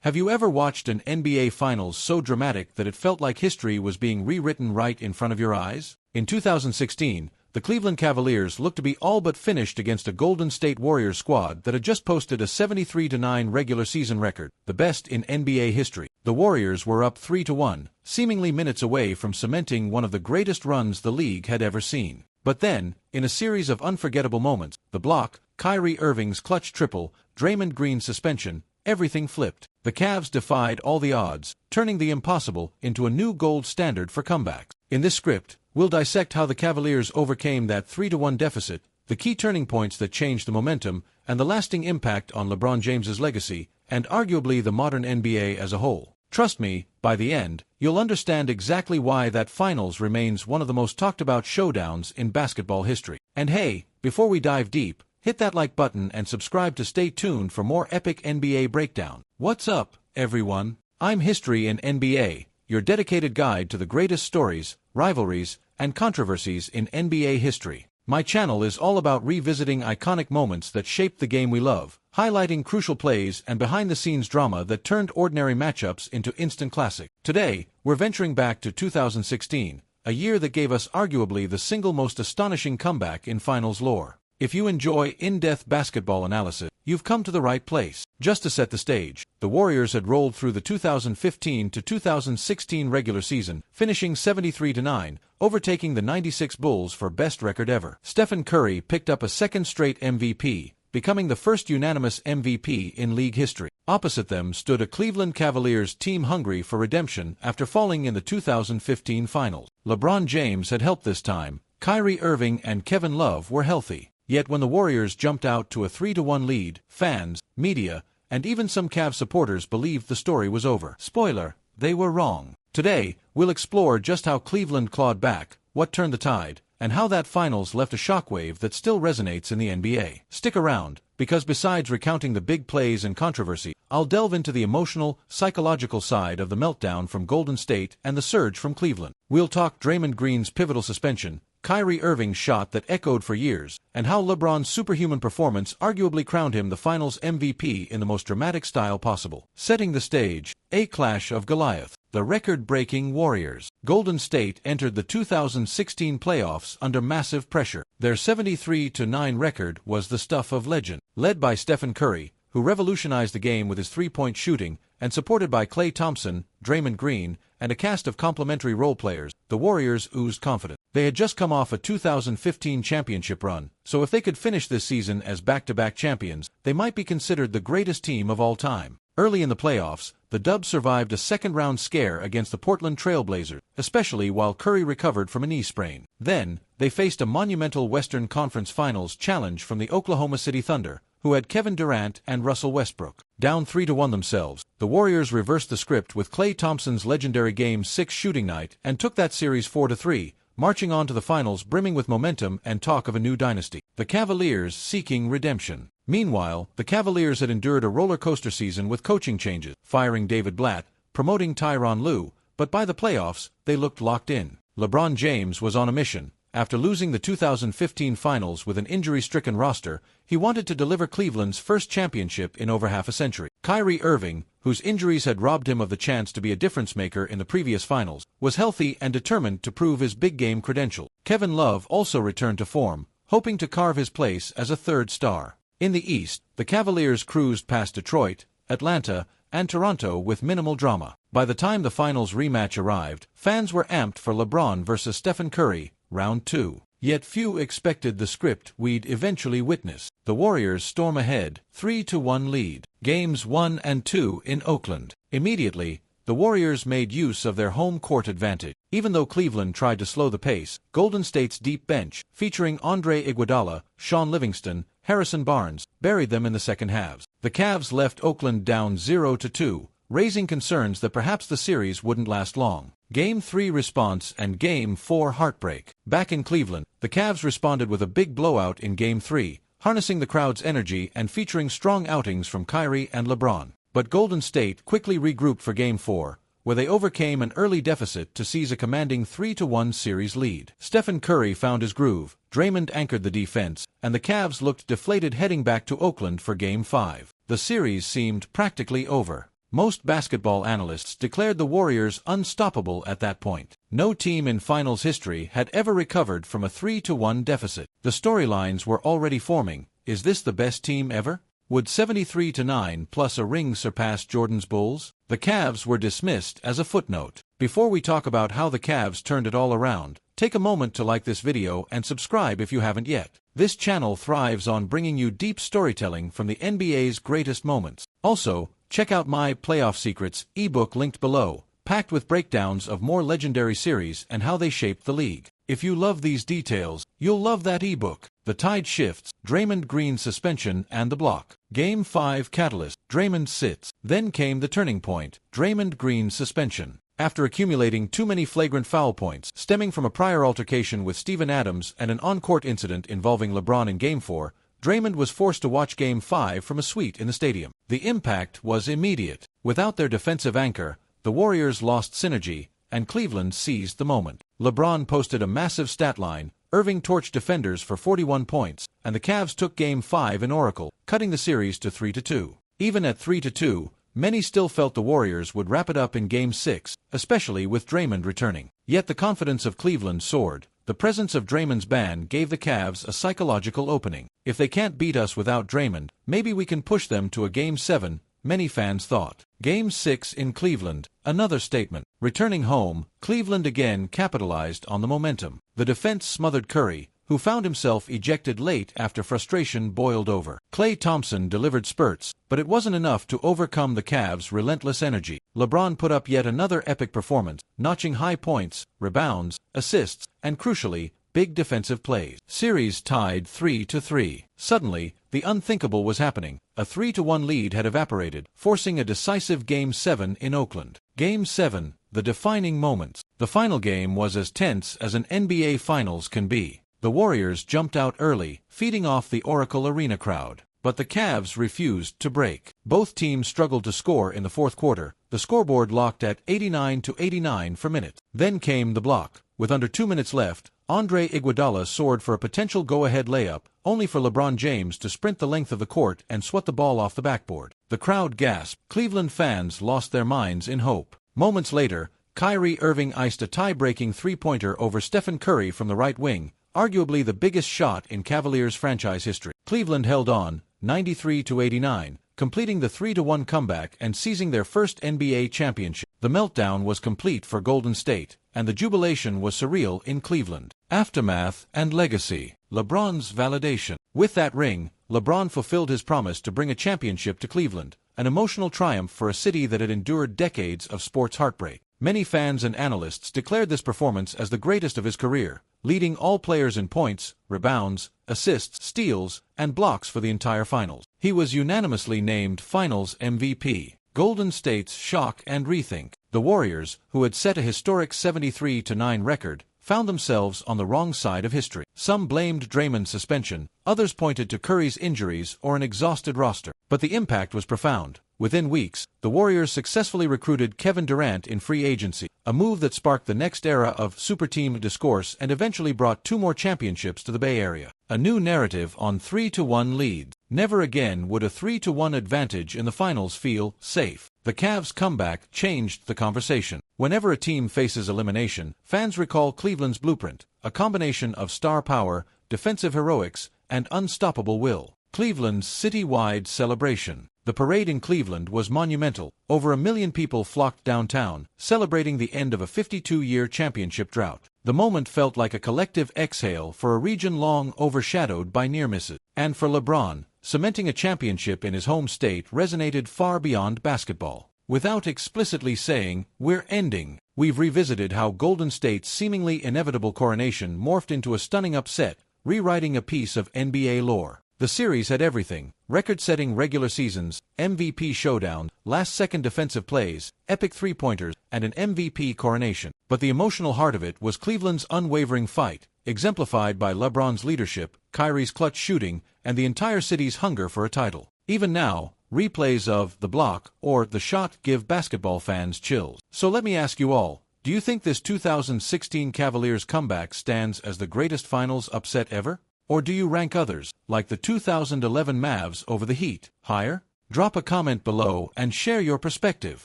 Have you ever watched an NBA Finals so dramatic that it felt like history was being rewritten right in front of your eyes? In 2016, the Cleveland Cavaliers looked to be all but finished against a Golden State Warriors squad that had just posted a 73-9 regular season record, the best in NBA history. The Warriors were up 3-1, seemingly minutes away from cementing one of the greatest runs the league had ever seen. But then, in a series of unforgettable moments, the block, Kyrie Irving's clutch triple, Draymond Green's suspension, everything flipped. The Cavs defied all the odds, turning the impossible into a new gold standard for comebacks. In this script, we'll dissect how the Cavaliers overcame that 3-1 deficit, the key turning points that changed the momentum, and the lasting impact on LeBron James's legacy, and arguably the modern NBA as a whole. Trust me, by the end, you'll understand exactly why that finals remains one of the most talked about showdowns in basketball history. And hey, before we dive deep, hit that like button and subscribe to stay tuned for more epic NBA breakdown. What's up, everyone? I'm History in NBA, your dedicated guide to the greatest stories, rivalries, and controversies in NBA history. My channel is all about revisiting iconic moments that shaped the game we love, highlighting crucial plays and behind-the-scenes drama that turned ordinary matchups into instant classics. Today, we're venturing back to 2016, a year that gave us arguably the single most astonishing comeback in finals lore. If you enjoy in-depth basketball analysis, you've come to the right place. Just to set the stage, the Warriors had rolled through the 2015 to 2016 regular season, finishing 73-9, overtaking the 96 Bulls for best record ever. Stephen Curry picked up a second straight MVP, becoming the first unanimous MVP in league history. Opposite them stood a Cleveland Cavaliers team hungry for redemption after falling in the 2015 finals. LeBron James had helped this time. Kyrie Irving and Kevin Love were healthy. Yet when the Warriors jumped out to a 3-1 lead, fans, media, and even some Cavs supporters believed the story was over. Spoiler, they were wrong. Today, we'll explore just how Cleveland clawed back, what turned the tide, and how that finals left a shockwave that still resonates in the NBA. Stick around, because besides recounting the big plays and controversy, I'll delve into the emotional, psychological side of the meltdown from Golden State and the surge from Cleveland. We'll talk Draymond Green's pivotal suspension, Kyrie Irving's shot that echoed for years, and how LeBron's superhuman performance arguably crowned him the Finals MVP in the most dramatic style possible. Setting the stage, a clash of Goliath. The record-breaking Warriors. Golden State entered the 2016 playoffs under massive pressure. Their 73-9 record was the stuff of legend. Led by Stephen Curry, who revolutionized the game with his three-point shooting, and supported by Klay Thompson, Draymond Green, and a cast of complementary role players, the Warriors oozed confidence. They had just come off a 2015 championship run, so if they could finish this season as back-to-back champions, they might be considered the greatest team of all time. Early in the playoffs, the Dubs survived a second-round scare against the Portland Trail Blazers, especially while Curry recovered from a knee sprain. Then, they faced a monumental Western Conference Finals challenge from the Oklahoma City Thunder, who had Kevin Durant and Russell Westbrook. Down 3-1 themselves, the Warriors reversed the script with Klay Thompson's legendary Game 6 shooting night and took that series 4-3, marching on to the finals brimming with momentum and talk of a new dynasty. The Cavaliers seeking redemption. Meanwhile, the Cavaliers had endured a roller coaster season with coaching changes, firing David Blatt, promoting Tyronn Lue, but by the playoffs, they looked locked in. LeBron James was on a mission. After losing the 2015 finals with an injury-stricken roster, he wanted to deliver Cleveland's first championship in over half a century. Kyrie Irving, whose injuries had robbed him of the chance to be a difference-maker in the previous finals, was healthy and determined to prove his big-game credential. Kevin Love also returned to form, hoping to carve his place as a third star. In the East, the Cavaliers cruised past Detroit, Atlanta, and Toronto with minimal drama. By the time the finals rematch arrived, fans were amped for LeBron versus Stephen Curry, Round 2. Yet few expected the script we'd eventually witness. The Warriors storm ahead, 3-1 lead. Games 1 and 2 in Oakland. Immediately, the Warriors made use of their home court advantage. Even though Cleveland tried to slow the pace, Golden State's deep bench, featuring Andre Iguodala, Sean Livingston, Harrison Barnes, buried them in the second halves. The Cavs left Oakland down 0-2, raising concerns that perhaps the series wouldn't last long. Game 3 response and Game 4 heartbreak. Back in Cleveland, the Cavs responded with a big blowout in Game 3, harnessing the crowd's energy and featuring strong outings from Kyrie and LeBron. But Golden State quickly regrouped for Game 4, where they overcame an early deficit to seize a commanding 3-1 series lead. Stephen Curry found his groove, Draymond anchored the defense, and the Cavs looked deflated heading back to Oakland for Game 5. The series seemed practically over. Most basketball analysts declared the Warriors unstoppable at that point. No team in finals history had ever recovered from a 3-1 deficit. The storylines were already forming. Is this the best team ever? Would 73-9 plus a ring surpass Jordan's Bulls? The Cavs were dismissed as a footnote. Before we talk about how the Cavs turned it all around, take a moment to like this video and subscribe if you haven't yet. This channel thrives on bringing you deep storytelling from the NBA's greatest moments. Also, check out my Playoff Secrets ebook linked below, packed with breakdowns of more legendary series and how they shaped the league. If you love these details, you'll love that ebook. The tide shifts, Draymond Green's suspension and the block. Game 5 catalyst, Draymond sits. Then came the turning point, Draymond Green's suspension. After accumulating too many flagrant foul points stemming from a prior altercation with Steven Adams and an on-court incident involving LeBron in Game 4, Draymond was forced to watch Game 5 from a suite in the stadium. The impact was immediate. Without their defensive anchor, the Warriors lost synergy, and Cleveland seized the moment. LeBron posted a massive stat line, Irving torched defenders for 41 points, and the Cavs took Game 5 in Oracle, cutting the series to 3-2. Even at 3-2, many still felt the Warriors would wrap it up in Game 6, especially with Draymond returning. Yet the confidence of Cleveland soared. The presence of Draymond's band gave the Cavs a psychological opening. If they can't beat us without Draymond, maybe we can push them to a Game 7, many fans thought. Game 6 in Cleveland, another statement. Returning home, Cleveland again capitalized on the momentum. The defense smothered Curry, who found himself ejected late after frustration boiled over. Klay Thompson delivered spurts, but it wasn't enough to overcome the Cavs' relentless energy. LeBron put up yet another epic performance, notching high points, rebounds, assists, and crucially, big defensive plays. Series tied 3-3. Suddenly, the unthinkable was happening. A 3-1 lead had evaporated, forcing a decisive Game 7 in Oakland. Game 7, the defining moments. The final game was as tense as an NBA Finals can be. The Warriors jumped out early, feeding off the Oracle Arena crowd. But the Cavs refused to break. Both teams struggled to score in the fourth quarter, the scoreboard locked at 89-89 for minutes. Then came the block. With under 2 minutes left, Andre Iguodala soared for a potential go-ahead layup, only for LeBron James to sprint the length of the court and swat the ball off the backboard. The crowd gasped. Cleveland fans lost their minds in hope. Moments later, Kyrie Irving iced a tie-breaking three-pointer over Stephen Curry from the right wing, arguably the biggest shot in Cavaliers franchise history. Cleveland held on, 93-89, completing the 3-1 comeback and seizing their first NBA championship. The meltdown was complete for Golden State, and the jubilation was surreal in Cleveland. Aftermath and legacy. LeBron's validation. With that ring, LeBron fulfilled his promise to bring a championship to Cleveland, an emotional triumph for a city that had endured decades of sports heartbreak. Many fans and analysts declared this performance as the greatest of his career, leading all players in points, rebounds, assists, steals, and blocks for the entire finals. He was unanimously named Finals MVP. Golden State's shock and rethink. The Warriors, who had set a historic 73-9 record, found themselves on the wrong side of history. Some blamed Draymond's suspension, others pointed to Curry's injuries or an exhausted roster. But the impact was profound. Within weeks, the Warriors successfully recruited Kevin Durant in free agency, a move that sparked the next era of super team discourse and eventually brought 2 more championships to the Bay Area. A new narrative on 3-1 leads. Never again would a 3-1 advantage in the finals feel safe. The Cavs' comeback changed the conversation. Whenever a team faces elimination, fans recall Cleveland's blueprint, a combination of star power, defensive heroics, and unstoppable will. Cleveland's city-wide celebration. The parade in Cleveland was monumental. Over 1 million people flocked downtown, celebrating the end of a 52-year championship drought. The moment felt like a collective exhale for a region long overshadowed by near misses. And for LeBron, cementing a championship in his home state resonated far beyond basketball. Without explicitly saying, "We're ending," we've revisited how Golden State's seemingly inevitable coronation morphed into a stunning upset, rewriting a piece of NBA lore. The series had everything: record-setting regular seasons, MVP showdown, last-second defensive plays, epic three-pointers, and an MVP coronation. But the emotional heart of it was Cleveland's unwavering fight, exemplified by LeBron's leadership, Kyrie's clutch shooting, and the entire city's hunger for a title. Even now, replays of the block or the shot give basketball fans chills. So let me ask you all, do you think this 2016 Cavaliers comeback stands as the greatest finals upset ever? Or do you rank others, like the 2011 Mavs over the Heat, higher? Drop a comment below and share your perspective.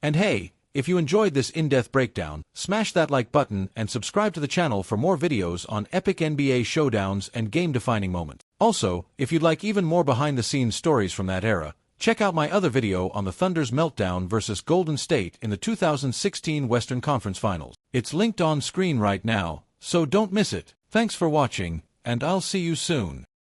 And hey, if you enjoyed this in-depth breakdown, smash that like button and subscribe to the channel for more videos on epic NBA showdowns and game-defining moments. Also, if you'd like even more behind-the-scenes stories from that era, check out my other video on the Thunder's meltdown versus Golden State in the 2016 Western Conference Finals. It's linked on screen right now, so don't miss it. Thanks for watching, and I'll see you soon.